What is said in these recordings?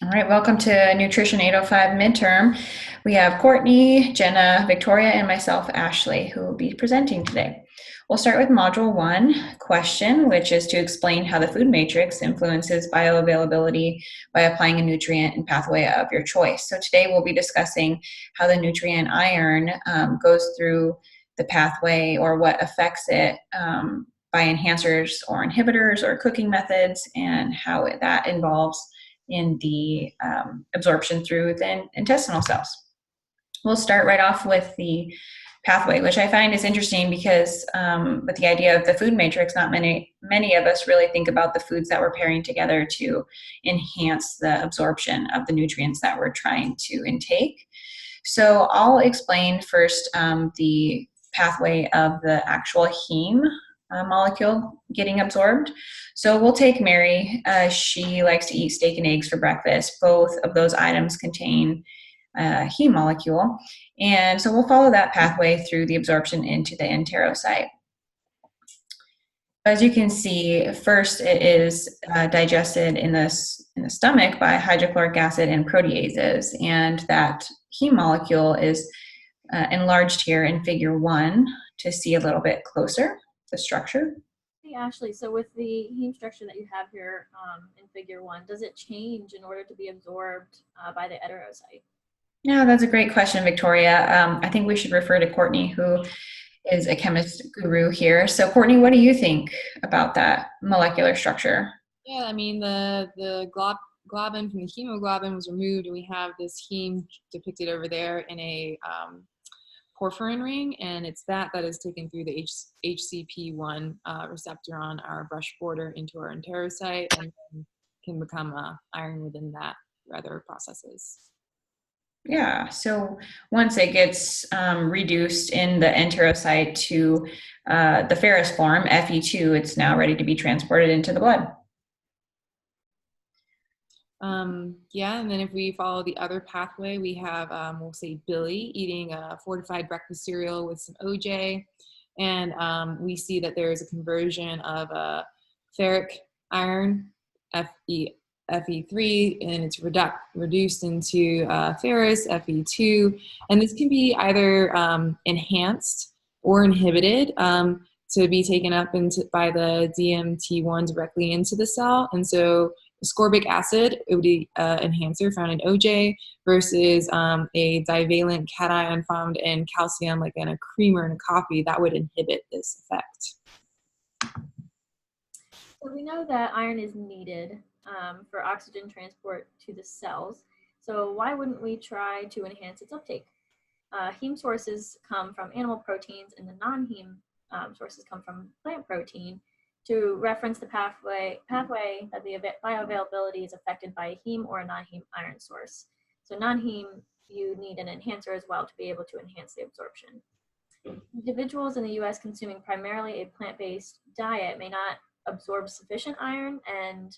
All right, welcome to Nutrition 805 midterm. We have Courtney, Jenna, Victoria, and myself, Ashley, who will be presenting today. We'll start with Module 1 question, which is to explain how the food matrix influences bioavailability by applying a nutrient and pathway of your choice. So today we'll be discussing how the nutrient iron goes through the pathway or what affects it by enhancers or inhibitors or cooking methods, and how that involves in the absorption through the intestinal cells. We'll start right off with the pathway, which I find is interesting because with the idea of the food matrix, not many of us really think about the foods that we're pairing together to enhance the absorption of the nutrients that we're trying to intake. So I'll explain first the pathway of the actual heme molecule getting absorbed. So we'll take Mary. She likes to eat steak and eggs for breakfast. Both of those items contain heme molecule. And so we'll follow that pathway through the absorption into the enterocyte. As you can see, first it is digested in the stomach by hydrochloric acid and proteases, and that heme molecule is enlarged here in figure 1 to see a little bit closer the structure. Hey Ashley, so with the heme structure that you have here in figure 1, does it change in order to be absorbed by the enterocyte? Yeah, that's a great question, Victoria. I think we should refer to Courtney, who is a chemist guru here. So Courtney, what do you think about that molecular structure? Yeah, I mean, the globin from the hemoglobin was removed, and we have this heme depicted over there in a porphyrin ring, and it's that is taken through the HCP1 receptor on our brush border into our enterocyte, and then can become iron within that through other processes. Yeah, so once it gets reduced in the enterocyte to the ferrous form, Fe2, it's now ready to be transported into the blood. Yeah, and then if we follow the other pathway, we have, we'll say Billy eating a fortified breakfast cereal with some OJ, and we see that there is a conversion of ferric iron, Fe3, and it's reduced into ferrous, Fe2, and this can be either enhanced or inhibited to be taken up by the DMT1 directly into the cell, and so ascorbic acid, it would be an enhancer found in OJ versus a divalent cation found in calcium, like in a cream or in a coffee, that would inhibit this effect. So we know that iron is needed for oxygen transport to the cells. So why wouldn't we try to enhance its uptake? Heme sources come from animal proteins, and the non-heme sources come from plant protein. To reference the pathway that the bioavailability is affected by a heme or a non-heme iron source. So non-heme, you need an enhancer as well to be able to enhance the absorption. Individuals in the US consuming primarily a plant-based diet may not absorb sufficient iron and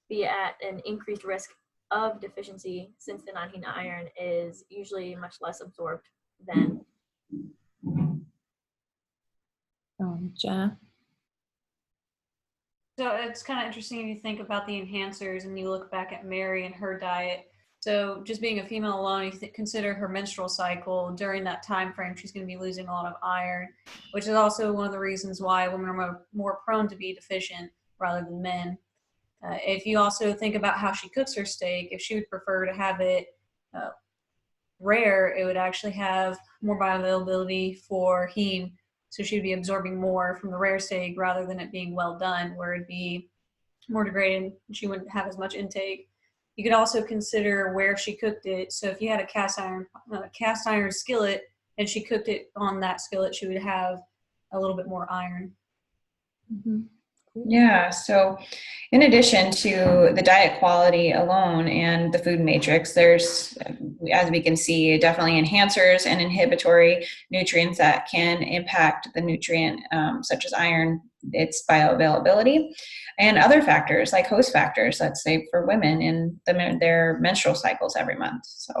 be at an increased risk of deficiency, since the non-heme iron is usually much less absorbed than. Jenna? So it's kind of interesting if you think about the enhancers and you look back at Mary and her diet. So just being a female alone, you consider her menstrual cycle. During that time frame, she's going to be losing a lot of iron, which is also one of the reasons why women are more prone to be deficient rather than men. If you also think about how she cooks her steak, if she would prefer to have it rare, it would actually have more bioavailability for heme. So she'd be absorbing more from the rare steak rather than it being well done, where it'd be more degraded and she wouldn't have as much intake. You could also consider where she cooked it. So if you had a cast iron skillet and she cooked it on that skillet, she would have a little bit more iron. Mm-hmm. Yeah, so in addition to the diet quality alone and the food matrix, there's, as we can see, definitely enhancers and inhibitory nutrients that can impact the nutrient, such as iron, its bioavailability, and other factors like host factors, let's say for women in their menstrual cycles every month. So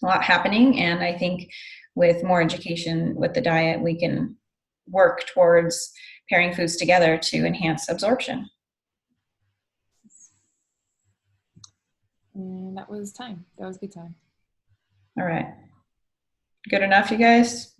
a lot happening, and I think with more education with the diet, we can work towards pairing foods together to enhance absorption. that was time. That was good time. All right. Good enough, you guys?